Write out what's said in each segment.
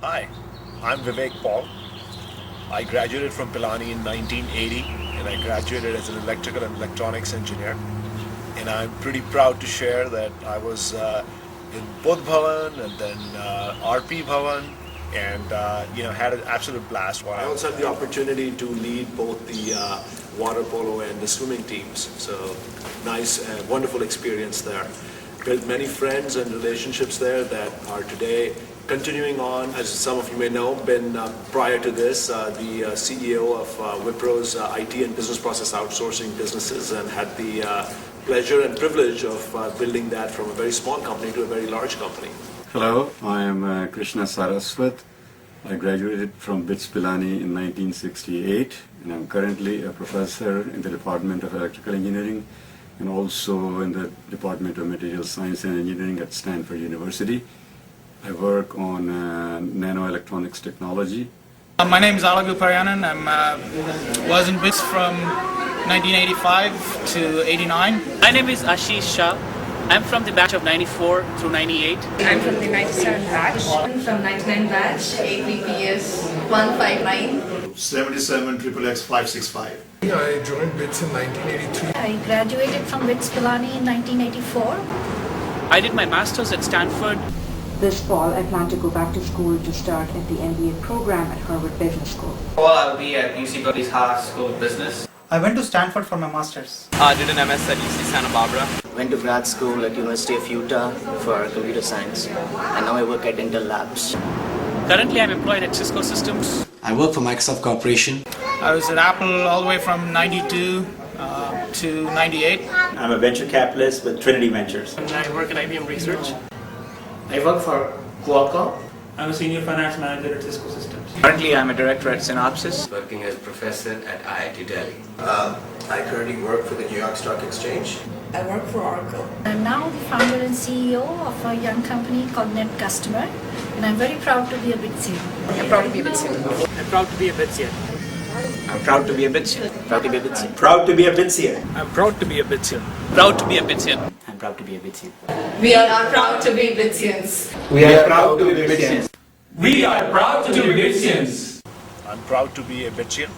Hi, I'm Vivek Paul. I graduated from Pilani in 1980 and I graduated as an electrical and electronics engineer. And I'm pretty proud to share that I was in Bodh Bhavan and then RP Bhavan and had an absolute blast while I also had the opportunity to lead both the water polo and the swimming teams. So nice, wonderful experience there. Built many friends and relationships there that are today continuing on. As some of you may know, been prior to this the CEO of Wipro's IT and business process outsourcing businesses, and had the pleasure and privilege of building that from a very small company to a very large company. Hello, I am Krishna Saraswat. I graduated from BITS Pilani in 1968 and I'm currently a professor in the Department of Electrical Engineering and also in the Department of Material Science and Engineering at Stanford University. I work on nanoelectronics technology. My name is Alagu Parayanan. I was in BITS from 1985 to 89. My name is Ashish Shah. I'm from the batch of 94 through 98. I'm from the 97 batch. I'm from 99 batch, 8 VPS 159. 77 XXX 565. I joined BITS in 1983. I graduated from BITS Pilani in 1984. I did my master's at Stanford. This fall, I plan to go back to school to start at the MBA program at Harvard Business School. Well, I'll be at UC Berkeley's Haas School of Business. I went to Stanford for my master's. I did an MS at UC Santa Barbara. Went to grad school at University of Utah for computer science, and now I work at Intel Labs. Currently, I'm employed at Cisco Systems. I work for Microsoft Corporation. I was at Apple all the way from 92 to 98. I'm a venture capitalist with Trinity Ventures. And I work at IBM Research. I work for Qualcomm. I'm a senior finance manager at Cisco Systems. Currently, I'm a director at Synopsys. Working as professor at IIT Delhi. I currently work for the New York Stock Exchange. I work for Oracle. I'm now the founder and CEO of a young company called Net Customer, and I'm very proud to be a BITSian. I'm proud to be a BITSian. I'm proud to be a BITSian. I'm proud to be a BITSian. Proud to be a BITSian. Proud to be a BITSian. I'm proud to be a BITSian. Proud to be a BITSian. I'm proud to be a BITSian. We are proud to be BITSians. We are proud to be BITSians. We are proud to be BITSians. I'm proud to be a BITSian.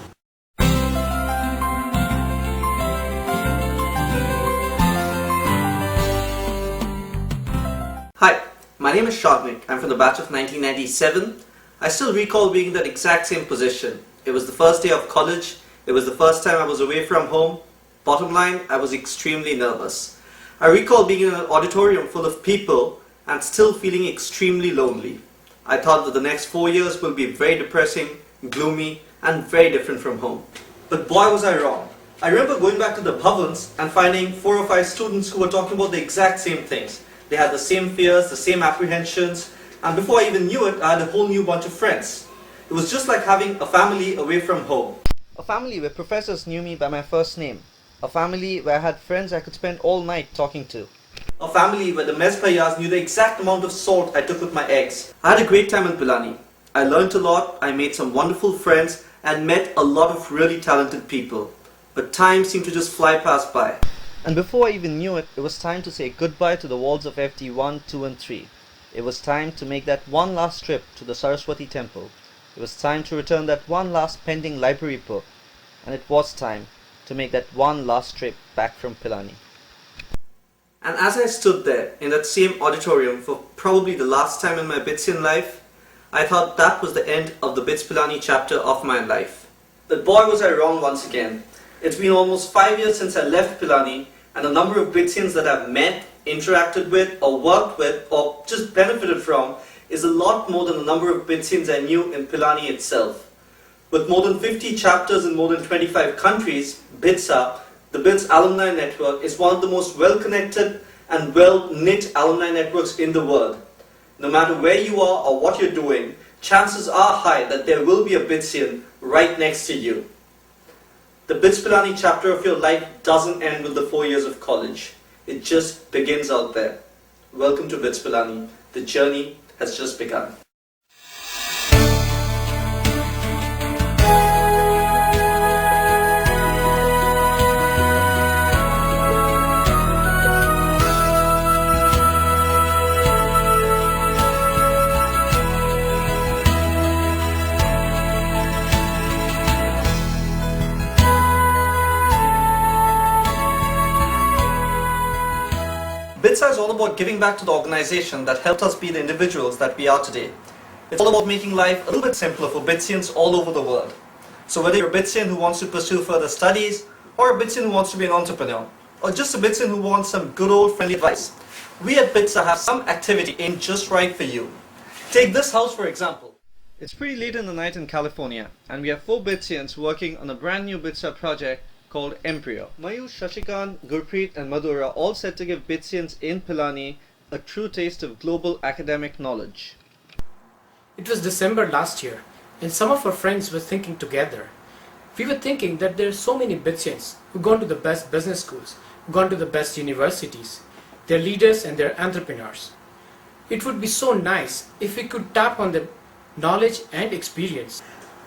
Hi, my name is Shadnik. I'm from the batch of 1997. I still recall being in that exact same position. It was the first day of college. It was the first time I was away from home. Bottom line, I was extremely nervous. I recall being in an auditorium full of people and still feeling extremely lonely. I thought that the next 4 years will be very depressing, gloomy, and very different from home. But boy was I wrong. I remember going back to the bhavans and finding 4 or 5 students who were talking about the exact same things. They had the same fears, the same apprehensions, and before I even knew it, I had a whole new bunch of friends. It was just like having a family away from home. A family where professors knew me by my first name. A family where I had friends I could spend all night talking to. A family where the mess bhaiyas knew the exact amount of salt I took with my eggs. I had a great time in Pilani. I learned a lot, I made some wonderful friends, and met a lot of really talented people. But time seemed to just fly past by. And before I even knew it, it was time to say goodbye to the walls of FD 1, 2 and 3. It was time to make that one last trip to the Saraswati temple. It was time to return that one last pending library book. And it was time to make that one last trip back from Pilani. And as I stood there in that same auditorium for probably the last time in my BITSian life, I thought that was the end of the BITS Pilani chapter of my life. But boy was I wrong once again. It's been almost 5 years since I left Pilani, and the number of BITSians that I've met, interacted with, or worked with, or just benefited from is a lot more than the number of BITSians I knew in Pilani itself. With more than 50 chapters in more than 25 countries, BITSA, the BITS Alumni Network, is one of the most well-connected and well-knit alumni networks in the world. No matter where you are or what you're doing, chances are high that there will be a BITSian right next to you. The BITS Pilani chapter of your life doesn't end with the 4 years of college. It just begins out there. Welcome to BITS Pilani. The journey has just begun. BITSA is all about giving back to the organization that helped us be the individuals that we are today. It's all about making life a little bit simpler for BITSians all over the world. So whether you're a BITSian who wants to pursue further studies, or a BITSian who wants to be an entrepreneur, or just a BITSian who wants some good old friendly advice, we at BITSA have some activity aimed just right for you. Take this house for example. It's pretty late in the night in California, and we have 4 BITSians working on a brand new BITSA project called Embryo. Mayur, Shashikant, Gurpreet and Madhur are all set to give BITSians in Pilani a true taste of global academic knowledge. It was December last year, and some of our friends were thinking together. We were thinking that there are so many BITSians who've gone to the best business schools, who've gone to the best universities. They're leaders and they're entrepreneurs. It would be so nice if we could tap on their knowledge and experience.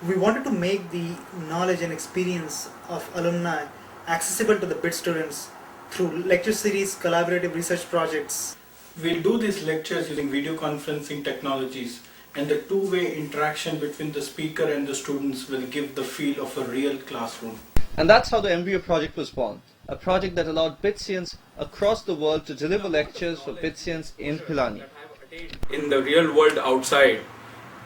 We wanted to make the knowledge and experience of alumni accessible to the BIT students through lecture series, collaborative research projects. We'll do these lectures using video conferencing technologies, and the two-way interaction between the speaker and the students will give the feel of a real classroom. And that's how the Embryo project was born, a project that allowed BITSians across the world to deliver lectures for BITSians in Pilani. In the real world outside,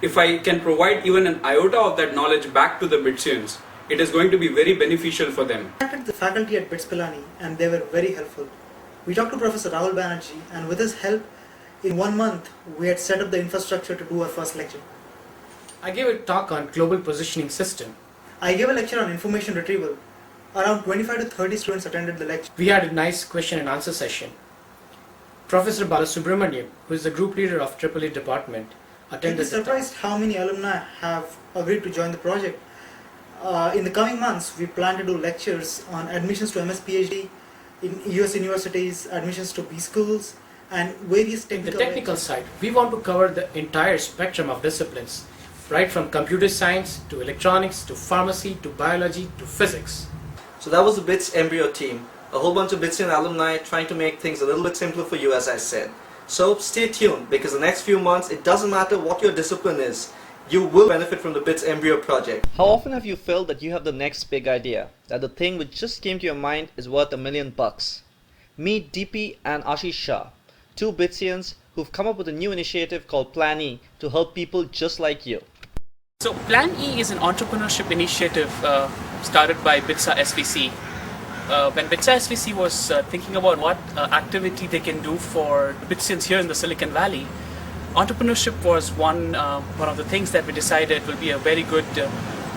if I can provide even an iota of that knowledge back to the BITSians, it is going to be very beneficial for them. I contacted the faculty at BITS Pilani and they were very helpful. We talked to Professor Rahul Banerjee, and with his help, in 1 month, we had set up the infrastructure to do our first lecture. I gave a talk on global positioning system. I gave a lecture on information retrieval. Around 25 to 30 students attended the lecture. We had a nice question and answer session. Professor Balasubramaniam, who is the group leader of AAA department, attended. You'd be surprised how many alumni have agreed to join the project. In the coming months, we plan to do lectures on admissions to MS PhD in US universities, admissions to B schools, and various technical. In the technical side, we want to cover the entire spectrum of disciplines, right from computer science to electronics to pharmacy to biology to physics. So that was the BITS Embryo team, a whole bunch of BITSian alumni trying to make things a little bit simpler for you, as I said. So stay tuned, because the next few months, it doesn't matter what your discipline is, you will benefit from the BITS Embryo project. How often have you felt that you have the next big idea, that the thing which just came to your mind is worth $1 million? Meet DP and Ashish Shah, 2 BITSians who've come up with a new initiative called Plan E to help people just like you. So Plan E is an entrepreneurship initiative started by BITSA SVC. When BITSA SVC was thinking about what activity they can do for BITSians here in the Silicon Valley, entrepreneurship was one of the things that we decided will be a very good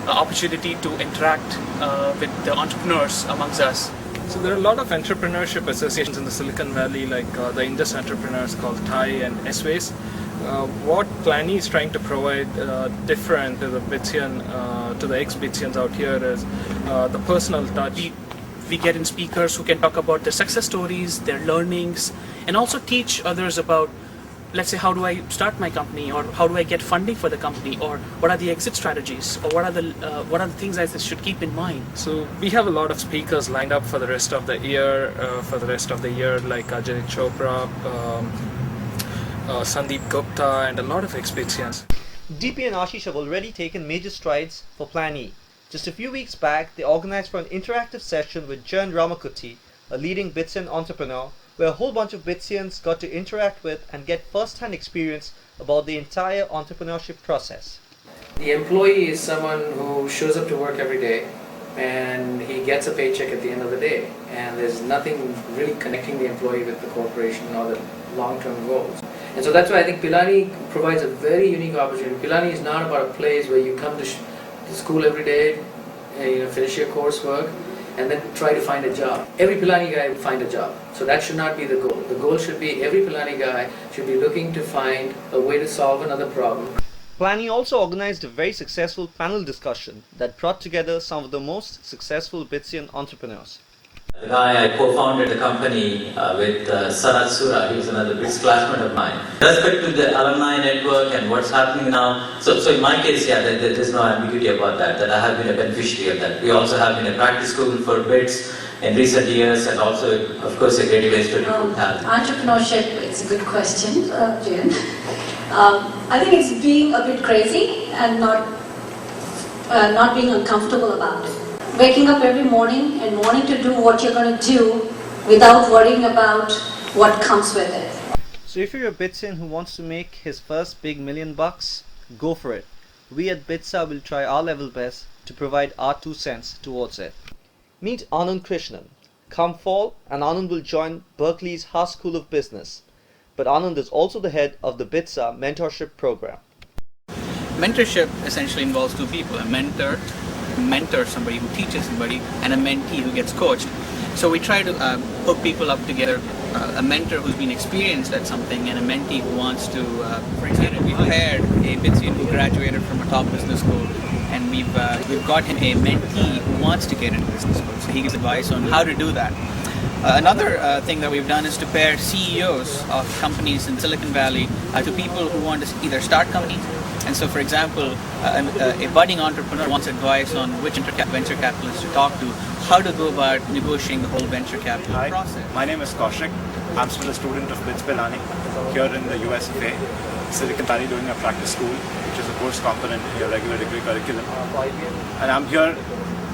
opportunity to interact with the entrepreneurs amongst us. So there are a lot of entrepreneurship associations in the Silicon Valley, like the Indus Entrepreneurs called TIE and S-Ways. What Plan E is trying to provide different to the BITSian, to the ex-BITSians out here is the personal touch. We get in speakers who can talk about their success stories, their learnings, and also teach others about, let's say, how do I start my company, or how do I get funding for the company, or what are the exit strategies, or what are the things I should keep in mind. So we have a lot of speakers lined up for the rest of the year, like Ajay Chopra, Sandeep Gupta, and a lot of ex-BITSians. DP and Ashish have already taken major strides for Plan E. Just a few weeks back, they organized for an interactive session with Jan Ramakutti, a leading BITSian entrepreneur, where a whole bunch of BITSians got to interact with and get first-hand experience about the entire entrepreneurship process. The employee is someone who shows up to work every day and he gets a paycheck at the end of the day, and there's nothing really connecting the employee with the corporation or the long-term goals. And so that's why I think Pilani provides a very unique opportunity. Pilani is not about a place where you come to school every day, finish your coursework, and then try to find a job. Every Pilani guy will find a job. So that should not be the goal. The goal should be every Pilani guy should be looking to find a way to solve another problem. Plan E also organized a very successful panel discussion that brought together some of the most successful BITSian entrepreneurs. The guy I co-founded the company with Sarat Sura, he was another BITS classmate of mine. With respect to the alumni network and what's happening now, so in my case, yeah, there's no ambiguity about that I have been a beneficiary of that. We also have been a practice school for BITS in recent years, and also, of course, a great place to recruit talent. Entrepreneurship is a good question, Jen. I think it's being a bit crazy and not being uncomfortable about it. Waking up every morning and wanting to do what you're going to do without worrying about what comes with it. So if you're a Bitsian who wants to make his first big $1 million, go for it. We at BITSA will try our level best to provide our 2 cents towards it. Meet Anand Krishnan. Come fall, and Anand will join Berkeley's Haas School of Business. But Anand is also the head of the BITSA mentorship program. Mentorship essentially involves two people, a mentor who mentors somebody, who teaches somebody, and a mentee who gets coached. So we try to hook people up together, a mentor who's been experienced at something and a mentee who wants to, for example, we paired a BITSian who graduated from a top business school, and we've got him a mentee who wants to get into business school, so he gives advice on how to do that. Another thing that we've done is to pair CEOs of companies in Silicon Valley to people who want to either start companies. And so, for example, a budding entrepreneur wants advice on which venture capitalist to talk to, how to go about negotiating the whole venture capital process. My name is Kaushik. I'm still a student of BITS Pilani here in the US of A, Silicon Valley, doing a practice school, which is a course component in your regular degree curriculum. And I'm here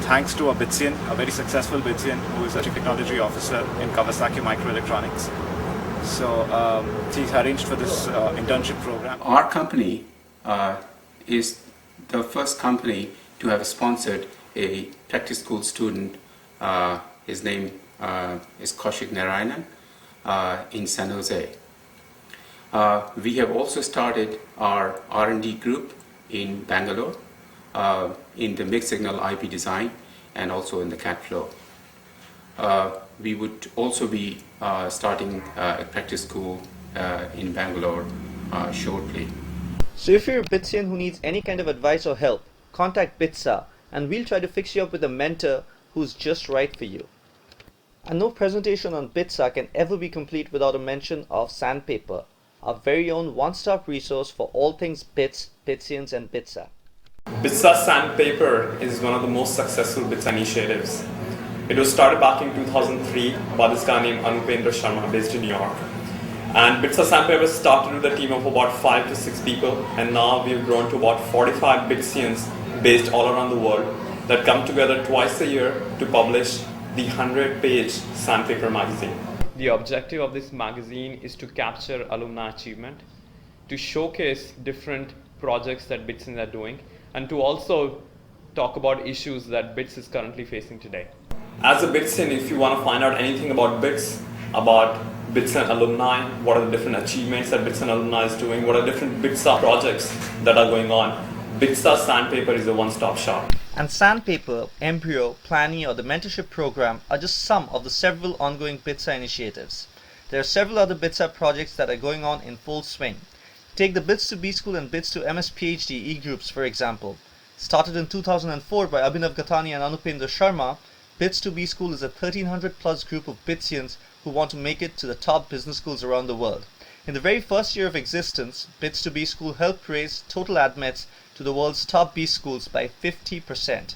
thanks to a BITSian, a very successful BITSian, who is a chief technology officer in Kawasaki Microelectronics. So he's arranged for this internship program. Our company is the first company to have sponsored a practice school student. His name is Kaushik Narayanan in San Jose. We have also started our R&D group in Bangalore in the mixed signal IP design and also in the CAD flow. We would also be starting a practice school in Bangalore shortly. So if you're a BITSian who needs any kind of advice or help, contact BITSA and we'll try to fix you up with a mentor who's just right for you. And no presentation on BITSA can ever be complete without a mention of Sandpaper, our very own one-stop resource for all things BITS, BITSians and BITSA. BITSA Sandpaper is one of the most successful BITSA initiatives. It was started back in 2003 by this guy named Anupendra Sharma based in New York. And BITSA Sandpaper started with a team of about 5 to 6 people, and now we've grown to about 45 BITSians based all around the world that come together twice a year to publish the 100-page Sandpaper magazine. The objective of this magazine is to capture alumni achievement, to showcase different projects that BITSians are doing, and to also talk about issues that BITS is currently facing today. As a BITSian, if you want to find out anything about BITS, about BITSian alumni, what are the different achievements that BITSian alumni is doing, what are different BITSA projects that are going on, BITSA Sandpaper is a one-stop shop. And Sandpaper, Embryo, Plani or the mentorship program are just some of the several ongoing BITSA initiatives. There are several other BITSA projects that are going on in full swing. Take the BITS to B School and BITS to MS PhD e-groups for example. Started in 2004 by Abhinav Gathani and Anupendra Sharma, BITS to B School is a 1300 plus group of BITSians who want to make it to the top business schools around the world. In the very first year of existence, BITS to B School helped raise total admits to the world's top B schools by 50%.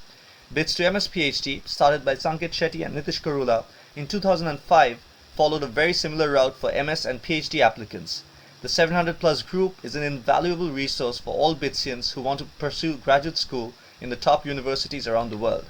BITS to MS PhD, started by Sanket Shetty and Nitish Karula in 2005, followed a very similar route for MS and PhD applicants. The 700 plus group is an invaluable resource for all BITSians who want to pursue graduate school in the top universities around the world.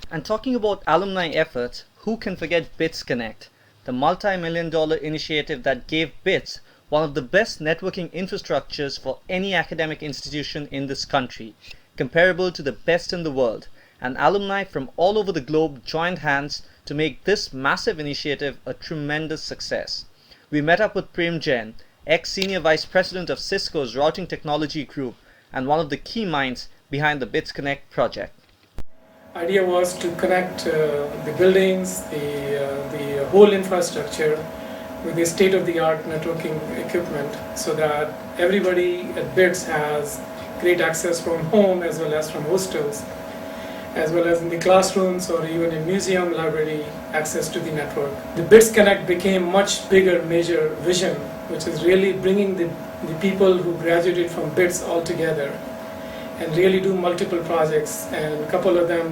And talking about alumni efforts, who can forget BITS Connect, the multi-million-dollar initiative that gave BITS one of the best networking infrastructures for any academic institution in this country, comparable to the best in the world, and alumni from all over the globe joined hands to make this massive initiative a tremendous success. We met up with Prem Jain, ex-senior vice president of Cisco's routing technology group and one of the key minds behind the BITS Connect project. Idea was to connect the buildings, the whole infrastructure with the state-of-the-art networking equipment so that everybody at BITS has great access from home as well as from hostels, as well as in the classrooms or even in museum library access to the network. The BITS Connect became much bigger major vision, which is really bringing the people who graduated from BITS all together and really do multiple projects, and a couple of them,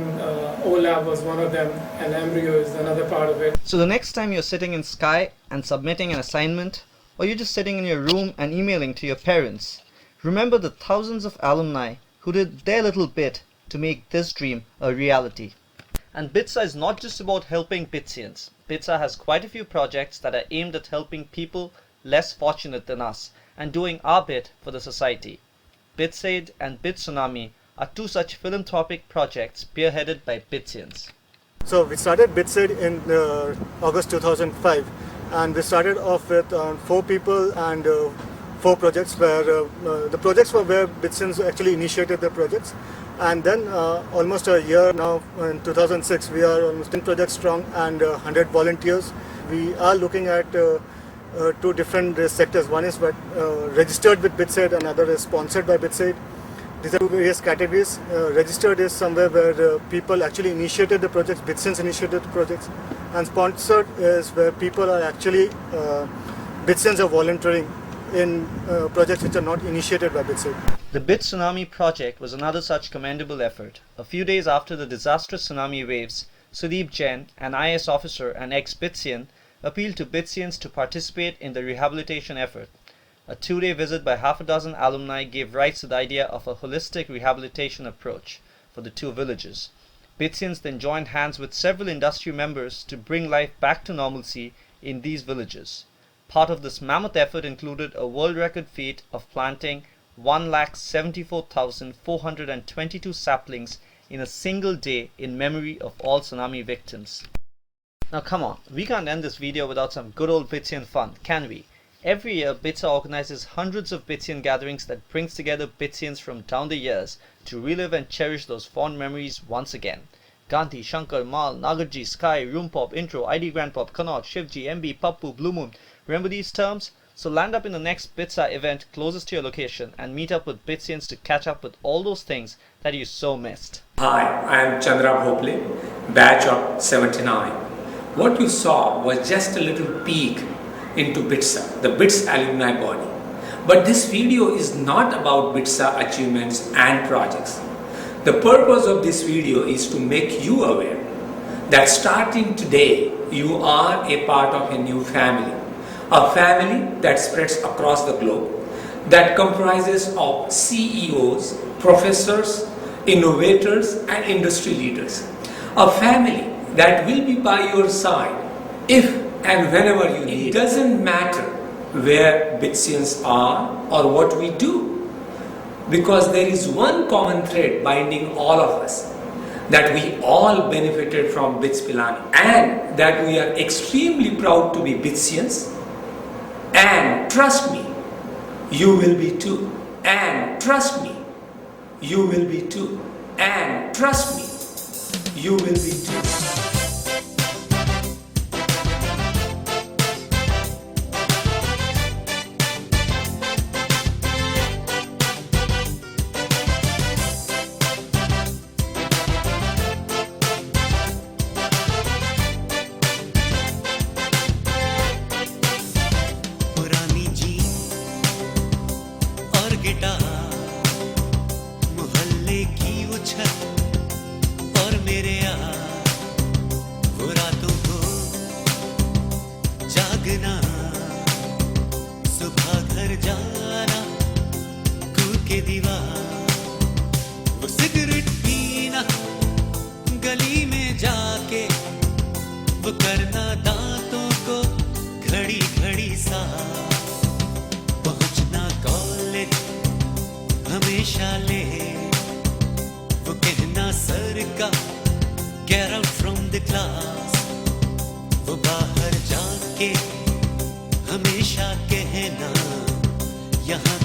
OLAB was one of them, and Embryo is another part of it. So the next time you're sitting in Sky and submitting an assignment, or you're just sitting in your room and emailing to your parents, remember the thousands of alumni who did their little bit to make this dream a reality. And BITSA is not just about helping BITSians. BITSA has quite a few projects that are aimed at helping people less fortunate than us and doing our bit for the society. BITSAID and BitTsunami are two such philanthropic projects spearheaded by BITSians. So we started BITSAID in August 2005, and we started off with 4 people and 4 projects where the projects were where BITSians actually initiated the projects. And then almost a year now, in 2006, we are almost 10 projects strong and 100 volunteers. We are looking at 2 different sectors. One is registered with BITSAID, and another is sponsored by BITSAID. These are 2 various categories. Registered is somewhere where people actually initiated the projects, BITSians initiated the projects. And sponsored is where people are actually, BITSians are volunteering in projects which are not initiated by BITSAID. The BitTsunami project was another such commendable effort. A few days after the disastrous tsunami waves, Sudeep Jain, an IAS officer and ex-BITSian, appealed to BITSians to participate in the rehabilitation effort. A 2-day visit by half a dozen alumni gave rise to the idea of a holistic rehabilitation approach for the 2 villages. BITSians then joined hands with several industry members to bring life back to normalcy in these villages. Part of this mammoth effort included a world record feat of planting 1,74,422 saplings in a single day in memory of all tsunami victims. Now come on, we can't end this video without some good old BITSian fun, can we? Every year, BITSA organizes hundreds of BITSian gatherings that brings together BITSians from down the years to relive and cherish those fond memories once again. Gandhi, Shankar, Mal, Nagarji, Sky, Roompop, Intro, ID Grandpop, Kanauj, Shivji, MB, Pappu, Blue Moon. Remember these terms? So land up in the next BITSA event closest to your location and meet up with BITSians to catch up with all those things that you so missed. Hi, I am Chandra Bhople, batch of 79. What you saw was just a little peek into BITSA, the BITS alumni body. But this video is not about BITSA achievements and projects. The purpose of this video is to make you aware that starting today, you are a part of a new family. A family that spreads across the globe, that comprises of CEOs, professors, innovators and industry leaders. A family that will be by your side if and whenever you need. It doesn't matter where BITSians are or what we do, because there is one common thread binding all of us, that we all benefited from BITS Pilani, and that we are extremely proud to be BITSians. And trust me, you will be too. And trust me, you will be too. And trust me, you will be too. मोहल्ले की वो छत और मेरे वो रातों को जागना, सुबह घर जाना, कूद के दीवार, वो सिगरेट पीना, गली में जाके वो करना दांतों को घड़ी घड़ी सा, पहुंचना कॉलेज हमेशा ले, वो कहना सर का get out from the class, वो बाहर जाके हमेशा कहना यहाँ